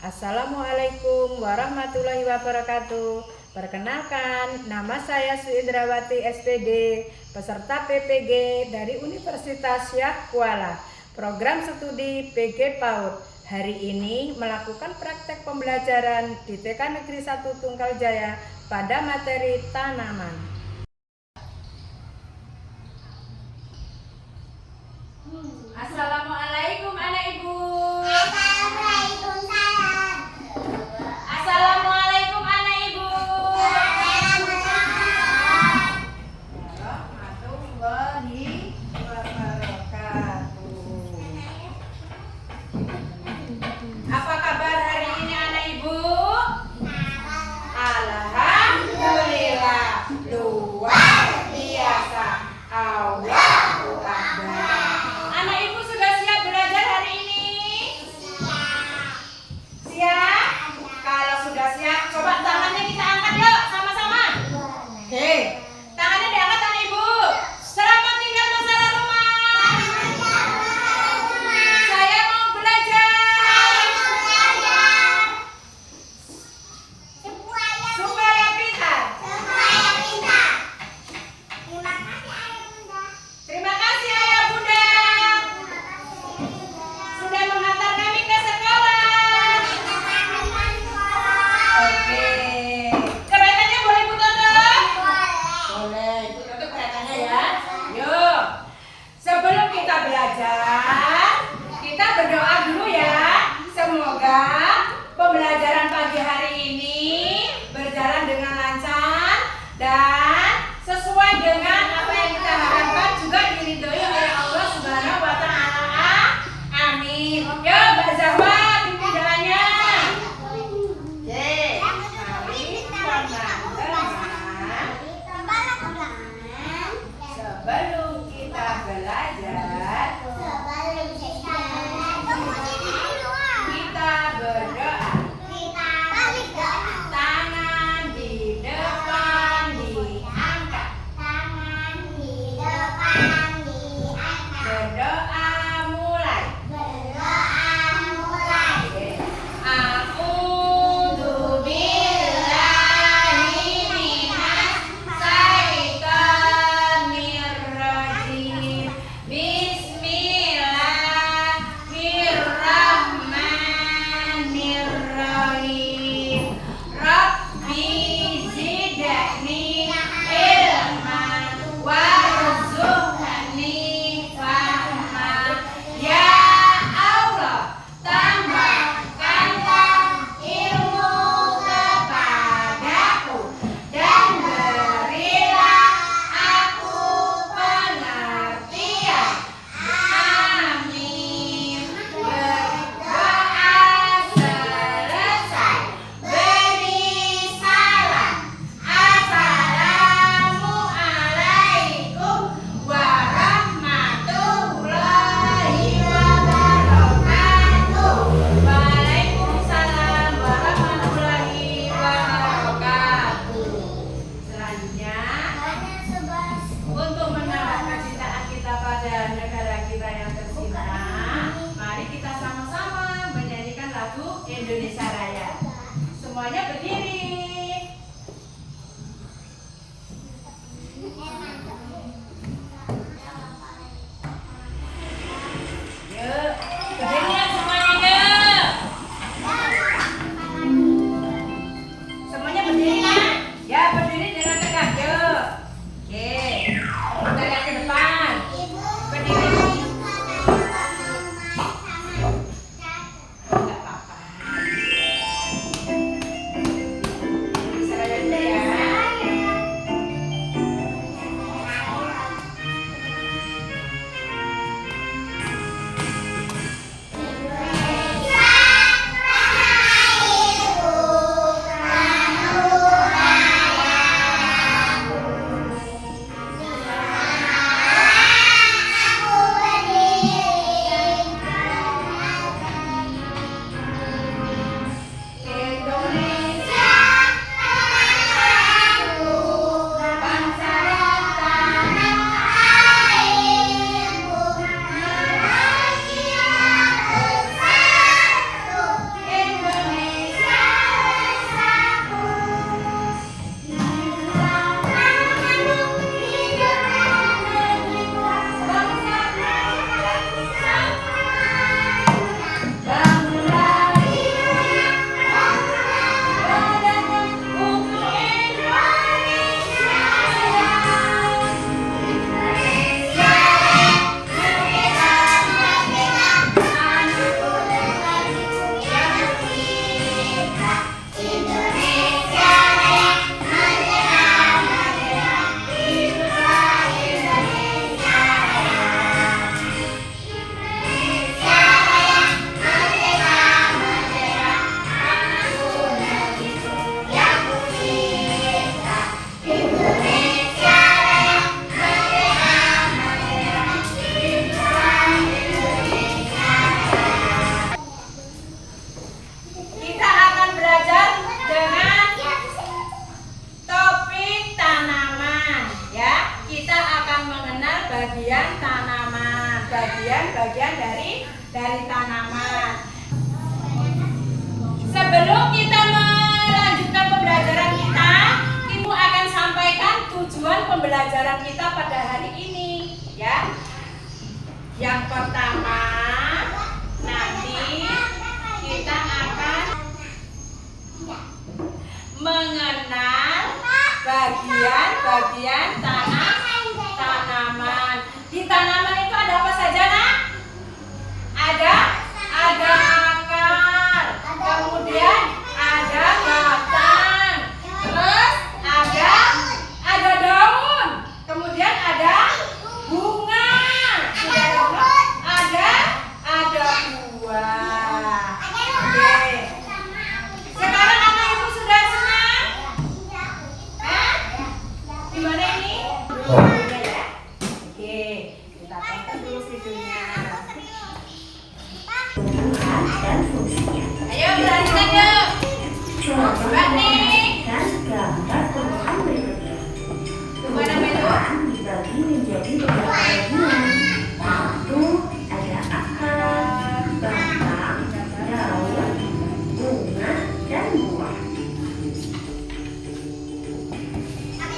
Assalamualaikum warahmatullahi wabarakatuh. Perkenalkan, nama saya Suindrawati SPD, peserta PPG dari Universitas Syah Kuala, program studi PG PAUD. Hari ini melakukan praktek pembelajaran di TK Negeri 1 Tunggal Jaya pada materi tanaman. Assalamualaikum anak ibu. Assalamualaikum. Assalamualaikum anak ibu. Warahmatullahi wabarakatuh. Apa kabar hari ini anak ibu? Alhamdulillah, luar biasa. Allahu Akbar. Anak ibu sudah siap belajar hari ini? Siap? Kalau sudah siap, coba tangannya kita angkat yuk sama-sama. Oke, tangannya diangkat anak ibu. Selamat tinggal masalah rumah. Saya mau belajar. Supaya pintar. Terima kasih ayah bunda sudah mengantar kami ke sekolah. Oke, keretanya boleh ibu tutup? Boleh, ibu tutup keretanya ya. Yuk, sebelum kita belajar, kita berdoa dulu ya. Semoga pembelajaran pagi hari ini berjalan dengan lancar dan sesuai dengan apa yang kita harapkan, juga diridhoi oleh Allah Subhanahu wa Ta'ala. Amin. Yuk, Mbak Zahwa, pimpin doanya. Mari teman-teman, sebelum kita belajar, kita berdoa. Tangan di depan diangkat. Berdoa mulai. A'udzu billahi minas syaitonir rajim. Bismillahirrahmanirrahim. Rabbi zidni ilman warzuqni fahma. Ya Allah, tambahkanlah ilmu kepadaku dan berilah aku pengertian. Amin. Berdoa selesai, beri salam. Assalamualaikum warahmatullahi wabarakatuh. Waalaikumsalam warahmatullahi wabarakatuh. Selanjutnya, untuk menambah kecintaan kita pada negara kita yang tercinta, mari kita sama-sama menyanyikan lagu Indonesia Raya. Semuanya berdiri. Yuk, berdiri ya semuanya yuk. Semuanya berdiri ya. Ya, berdiri dengan tegak yuk. Oke, kita lihat ke depan. Berdiri. Enggak apa-apa. Yang pertama, nanti kita akan mengenal bagian-bagian tanaman. Di tanaman itu ada apa saja, Nak? Ada akar, kemudian ada batang, terus ada daun, kemudian ada bunga, sudah ada buah. Oke. Sekarang anak ibu sudah senang? Gimana ini? Ya? Oke, kita tonton dulu videonya. Dan fungsinya. Ayo perhatikan yuk. Coba nih. Dan gambar tumbuhan berikutnya. Mana itu? Tumbuhan dibagi menjadi beberapa bagian. Satu, ada akar, batang, daun, bunga, dan buah.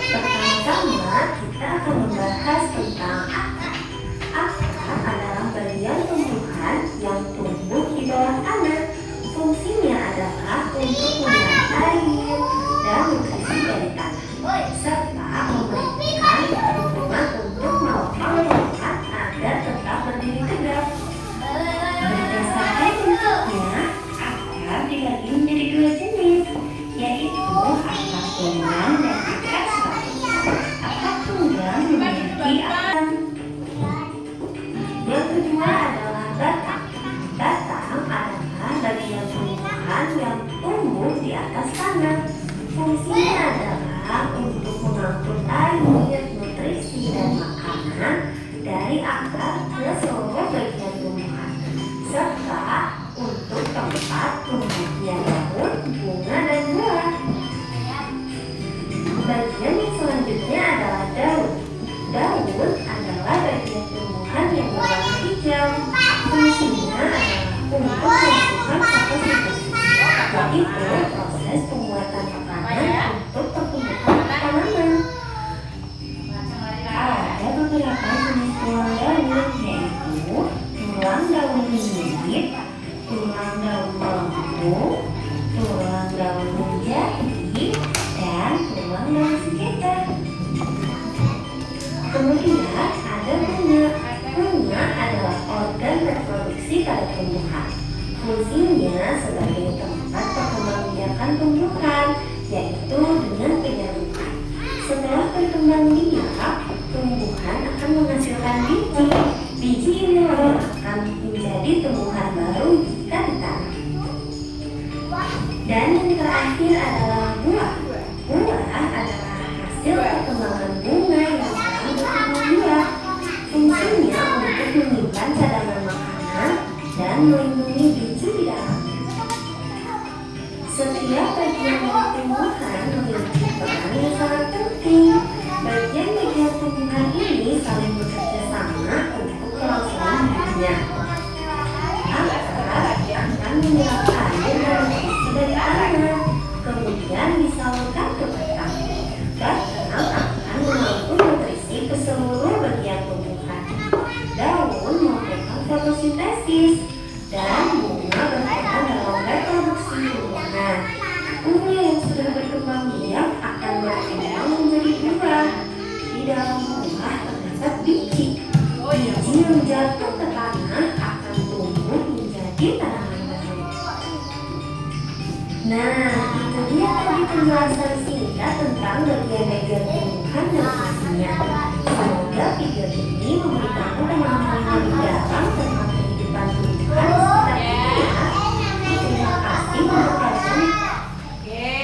Pertama-tama kita akan membahas tentang akar. Akar adalah bagian tumbuhan yang tumbuh di bawah tanah. Fungsinya adalah untuk menyerap air dan nutrisi dari tanah, serta memberikan dukungan untuk menopang tempat agar tetap berdiri tegak. Berdasarkan bentuknya, akar dibagi menjadi dua jenis, yaitu akar tunggang dan akar serabut. Akar tunggang memiliki akar. Yang kedua adalah batang. Batang adalah bagian tumbuhan yang tumbuh di atas tanah. Fungsinya adalah untuk mengangkut air, nutrisi, dan makanan dari akar ke seluruh bagian tumbuhan, serta untuk tempat tumbuhnya daun, bunga, dan buah. Bagian yang selanjutnya adalah daun. Daun adalah bagian tumbuhan yang berwarna hijau. Fungsinya adalah untuk melakukan fotosintesis, yaitu proses pembuatan makanan untuk pertumbuhan tanaman. Ada beberapa jenis tulang daun, yaitu tulang daun lilit, tulang daun bambu, tulang daun menjadi, dan tulang daun sekitar. Kemudian ada bunga. Bunga adalah organ reproduksi pada tumbuhan. Fungsinya sebagai tempat perkembangbiakan tumbuhan, yaitu dengan penyaluran. Setelah berkembang biak, tumbuhan akan menghasilkan biji. Biji ini lalu akan menjadi tumbuhan baru jika ditanam. Dan yang terakhir adalah buah. Buah adalah hasil perkembangan bunga yang telah berkembang biak. Fungsinya untuk menyimpan cadangan makanan dan melindungi biji di dalamnya. Setiap bagian dari tumbuhan memiliki peran yang sangat penting. Bagian-bagian tumbuhan ini saling bekerja sama untuk kelangsungan hidupnya. Akar akan menyerap air dan nutrisi dari tanah, kemudian disalurkan ke batang. Batang akan mengangkut nutrisi ke seluruh bagian tumbuhan. Daun melakukan fotosintesis, dan bunga berperan dalam reproduksi tumbuhan. Bunga yang sudah berkembang biak akan berkembang menjadi buah. Di dalam buah terdapat biji. Biji yang jatuh ke tanah akan tumbuh menjadi tanaman baru. Nah, itu dia tadi penjelasan singkat tentang bagian-bagian tumbuhan dan fungsinya. Semoga video ini memberi kamu pemahaman yang lebih dalam tentang kehidupan tumbuhan sekitar kita. Terima kasih untuk kalian. Oke,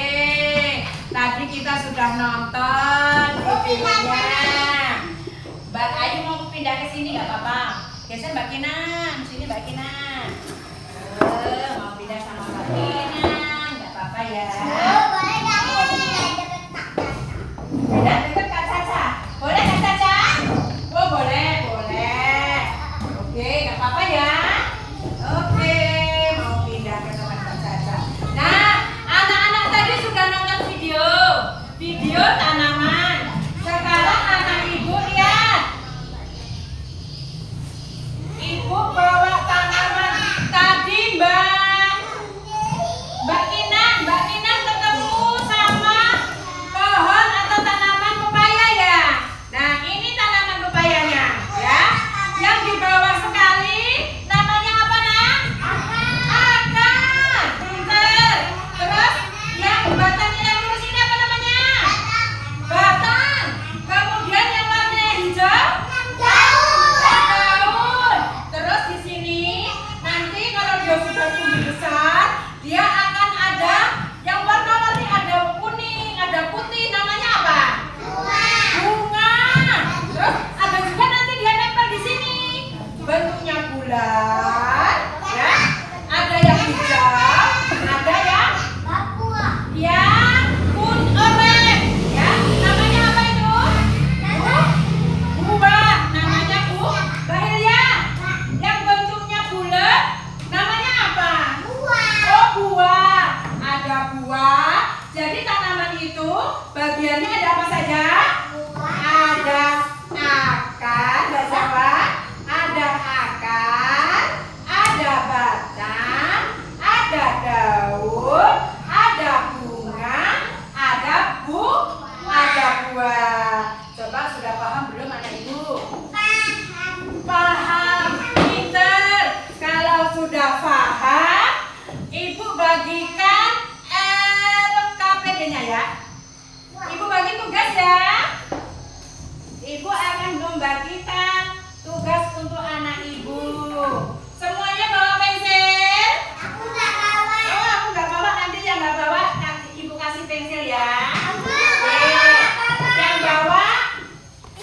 tadi kita sudah nonton videonya. Mbak Ayu mau pindah ke sini nggak apa-apa? Geser Mbak Kinan, sini Mbak Kinan. Mau pindah sama Mbak Kinan, nggak apa-apa ya. Pindah deket Kak Caca, boleh Kak Caca? Oh boleh, boleh. Oke, nggak apa-apa ya. Oke, mau pindah ke tempat Kak Caca. Nah, anak-anak tadi sudah nonton video tanaman. Sekarang anak ibu lihat. bagiannya ada apa saja? Ada akar, baca apa? Ada akar, ada batang, ada daun, ada bunga, ada buah. Coba sudah paham belum anak ibu? Paham, pinter. Kalau sudah paham, ibu bagikan KPD-nya ya. Ibu bagi tugas ya. Ibu akan membagikan tugas untuk anak ibu. Semuanya bawa pensil? Aku nggak bawa. Oh, aku nggak bawa. Nanti yang nggak bawa, nanti ibu kasih pensil ya. Aku Yang bawa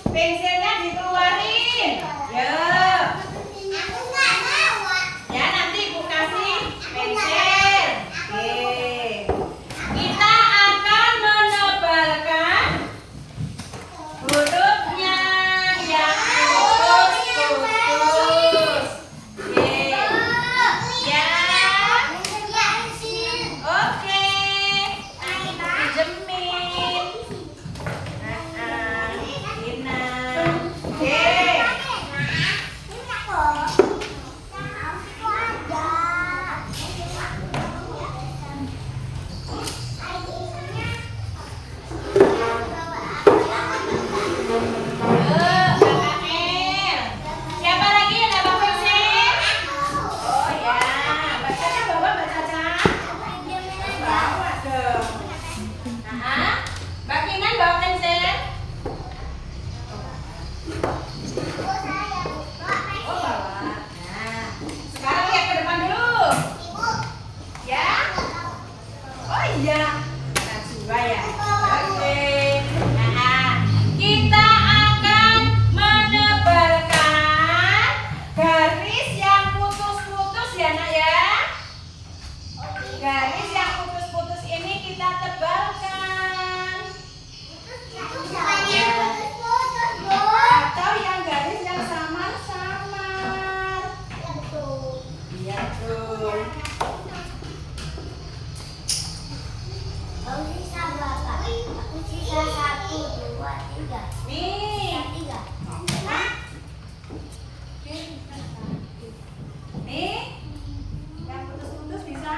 pensilnya dikeluarin. Ya. nggak bawa. Ya, nanti ibu kasih pensil. Oke. Kita akan menebalkan hurufnya yang putus-putus. Oke. Ya. Oke. Nanti dijemin. Ina. Oke. Siapa lagi yang dapat pensil? Oh ya, Mbak Caca bawa Mbak Caca. Bawa dong. Nah, Mbak Kinan bawa pensil. Oh bawa. Nah, sekarang lihat ke depan dulu. Ya. Oh iya. Najwa ya. Oke. Nah, kita akan menebalkan garis yang putus-putus ya nak ya. Garis yang putus-putus ini kita tebalkan. Atau yang garis yang samar-samar. Iya tuh. Nih. Nih. Yang putus-putus bisa?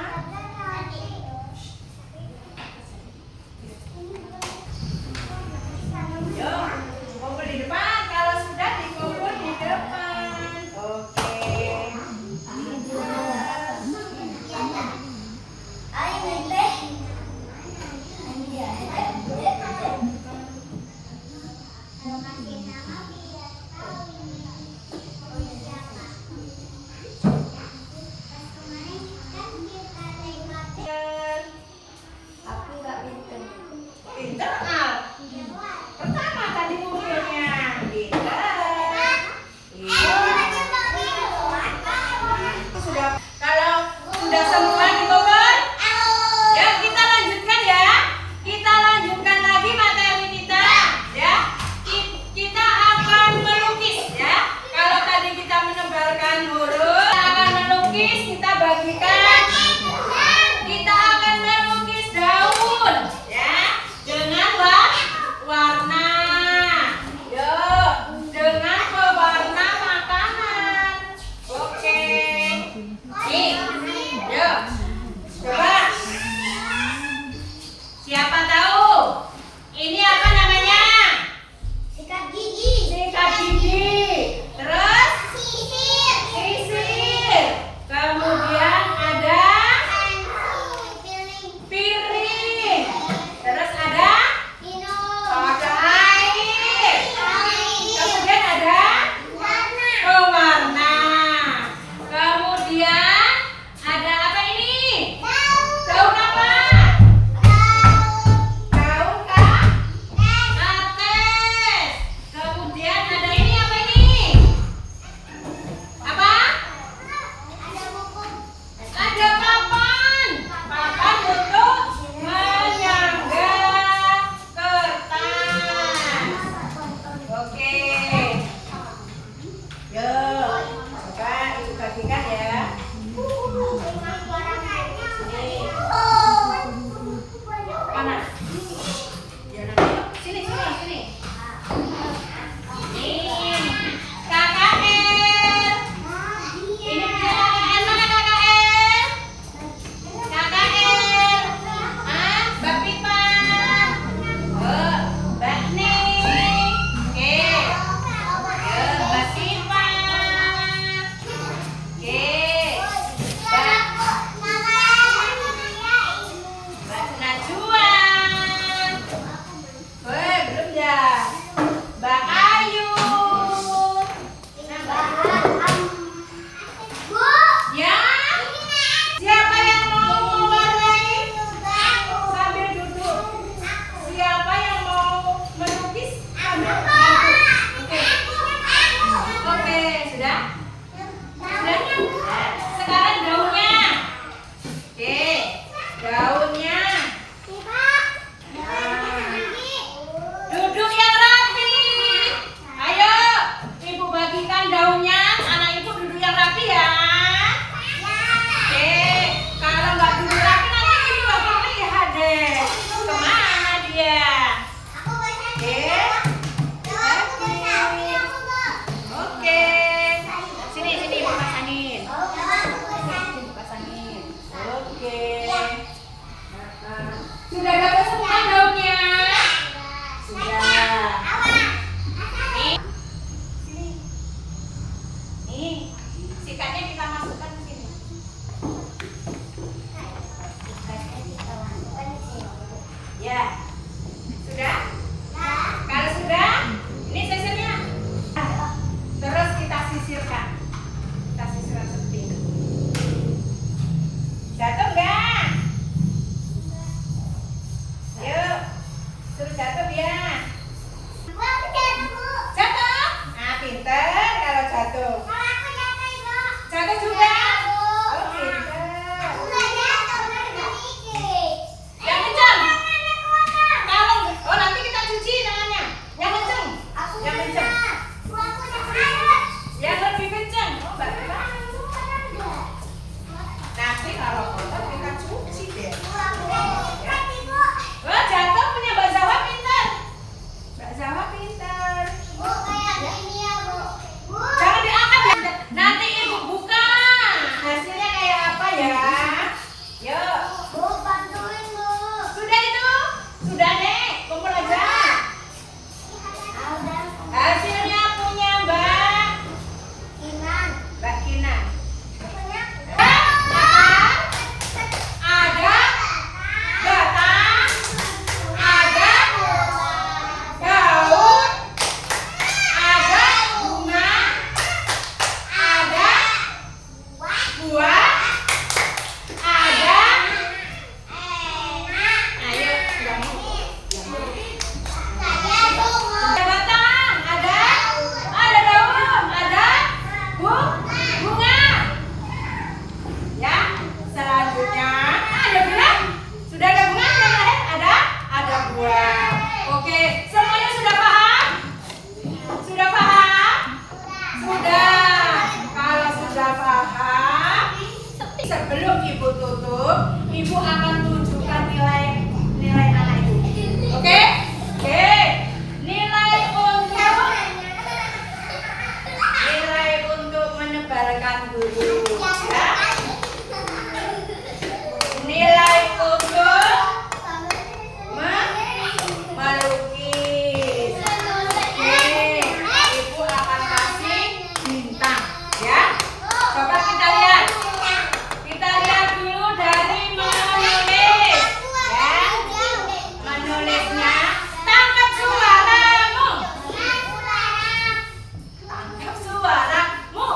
Yo, kumpul di depan. Kalau sudah dikumpul di depan. Oke. Sudah dapat semua daunnya? Sudah. Nih, sikatnya kita masukkan ke sini. Ya. Sudah? Kalau sudah, ini sisirnya. Terus kita sisirkan. Kita sisirkan seperti ini. Jatuh enggak? Yuk. Suruh jatuh ya. Jatuh? Nah, pinter kalau jatuh. Jatuh juga? Oh, pinter. Yang kencang. Kalau oh nanti kita cuci tangannya. Yang kencang. Yang kencang. Yang lebih kencang. Oh, bagus. Nanti kalau kotor kita cuci deh. Oh, jatuh punya Mbak Zawa pinter. Mbak Zawa pinter. Jangan diangkat ya. Nanti Ibu buka. Hasilnya kayak apa ya? Yuk. Sudah itu? Sudah, Nek. Kumpul aja. Hasilnya punya Mbak Kinan. Ada batang, ada daun, ada bunga, ada buah, ada ayo sudah mau. Ada batang, ada daun, ada bunga. Ya, selanjutnya ada bunga. Sudah ada bunga, ada buah. Oke, semuanya sudah paham? Sudah paham? Sudah. Kalau sudah paham, sebelum Ibu tutup, Ibu akan tunjukkan nilai anak Ibu. Oke? Oke. Nilai untuk menebarkan guru. Ya. Nilai untuk melukis. Oke. Ibu akan kasih bintang, ya. Coba kita lihat. Kita lihat dulu dari menulis, ya. Menulisnya tangkap suaramu. Tangkap suaramu.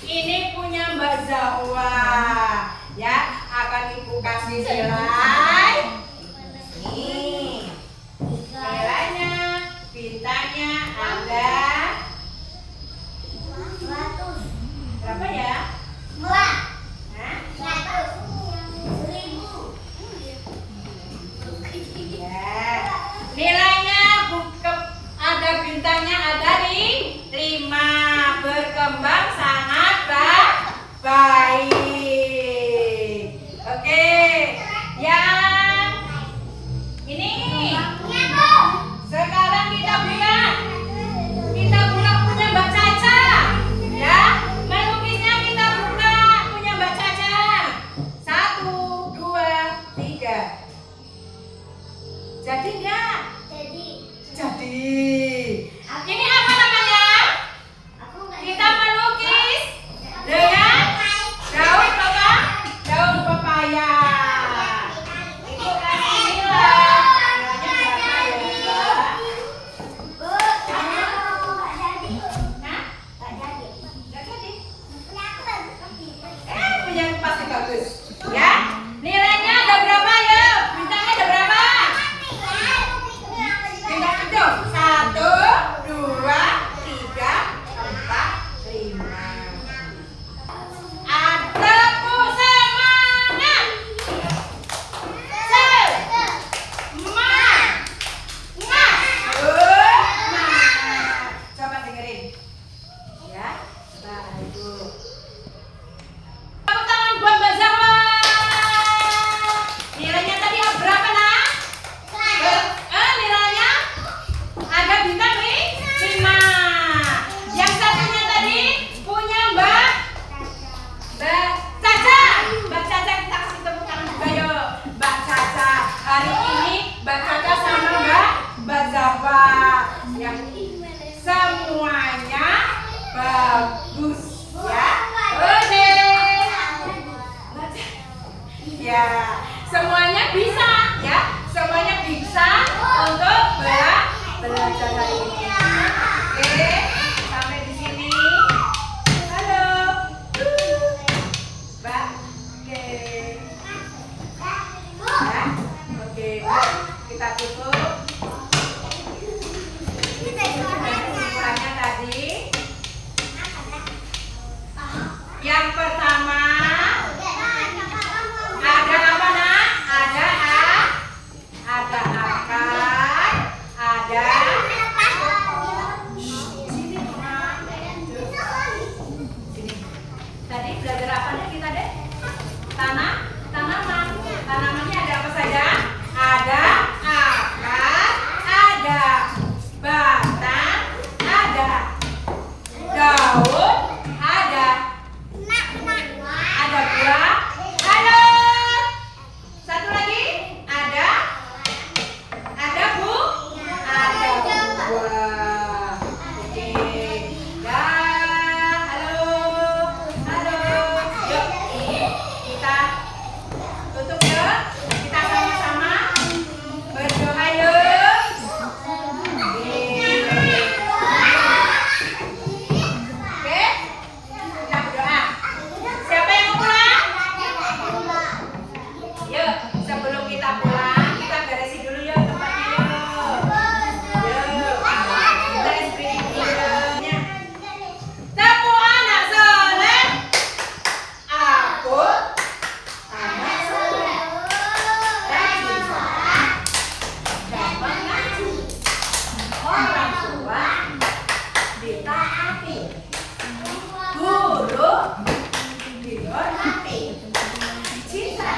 Ini punya Mbak Zahwa, ya. Akan Ibu kasih nilai. Nih, nilainya, bintangnya ada berapa ya? Hah? Ya. Nilainya ada bintangnya ada di 5. Berkembang sangat baik. Oke. Yang ini. Sekarang kita buka punya Mbak Caca. Ya. Melukisnya kita buka punya Mbak Caca. 1, 2, 3. Jadi enggak? Jadi. Ini apa namanya? Kita melukis dengan daun apa? Daun pepaya. Ibu kasih nilai. Nilainya berapa ya, Mbak? Hah? Nggak jadi? Punya pasti bagus. Ya? Nilainya ada berapa ya? Bintangnya ada berapa? Bintang itu 1, Ya, semuanya bisa ya. Semuanya bisa untuk belajar hari ini. Oke, sampai di sini. Halo. Mbak. Oke. Ya. Oke, kita tutup. Kesimpulannya tadi. Yang pertama, ada apa nak? Ada akar, ada sini Nak. Sini. Tadi belajar apa nih kita deh? Tanaman. Tanamannya ada apa saja? Ada akar, ada batang, ada daun, ada buah. Halo. Satu lagi. Ada buah. Oke. Ya. Halo. Yuk. Kita tutup yuk. Kita sama-sama berdoa yuk. Oke. Kita berdoa. Siapa yang mau pulang? Yuk, sebelum kita pulang, kita beresin dulu yuk tempatnya yuk. Yuk, kita espresso dulu. Tepuk anak soleh. Aku anak soleh. Rajin sholat dan mengaji. Orang tua ditaati. Guru dihormati. Cinta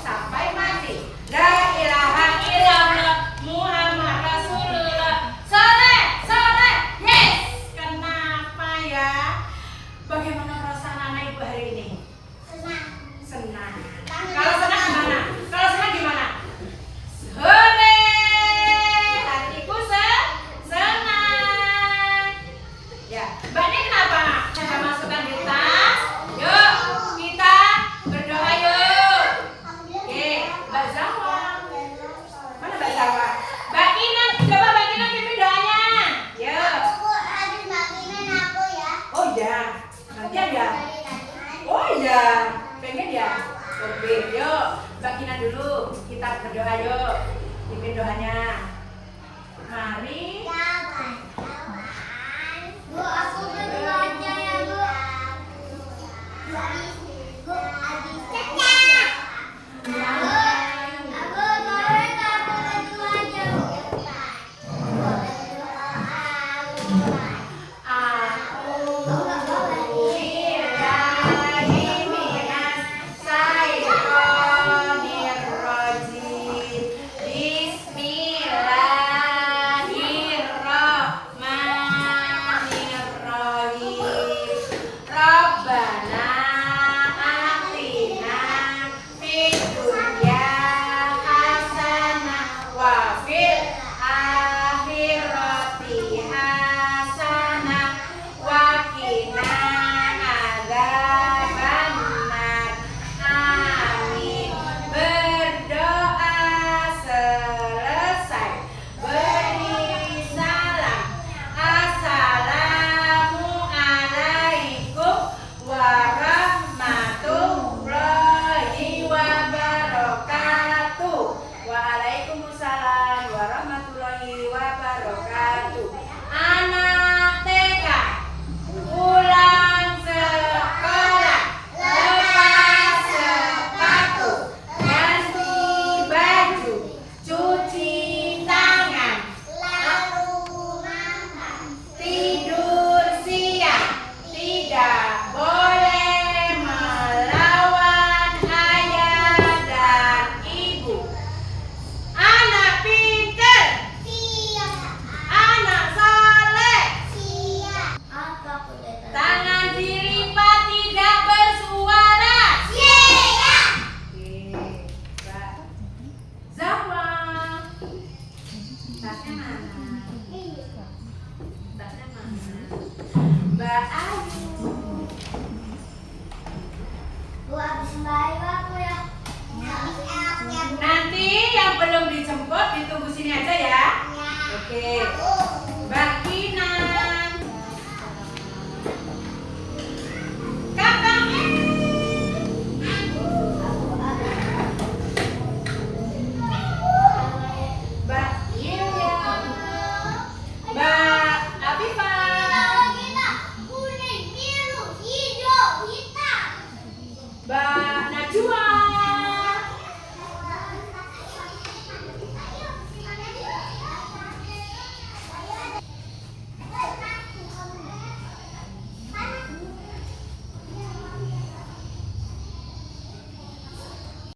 sampai mati. La ilaha illallah Muhammad Rasulullah. Soleh. Yes. Kenapa ya? Bagaimana perasaan anak ibu hari ini? Senang. Kalau senang gimana? Hore. Hatiku senang. Ya, Mbak ini kenapa? Kita masukkan di tas. Yuk, kita berdoa yuk. Oke, Mbak Zawa. Mana Mbak Zawa? Mbak Kinan, coba Mbak Kinan pimpin doanya. Yuk. Oh iya, nanti ada. Oh iya, pengen ya? Oke, yuk. Mbak Kinan dulu, kita berdoa yuk. Pimpin doanya. Mari. Bu, aku berdoa aja ya, Bu. Bu, habis caca. Aku boleh kamu berdoa aja, Bu. Bismillah. Oke.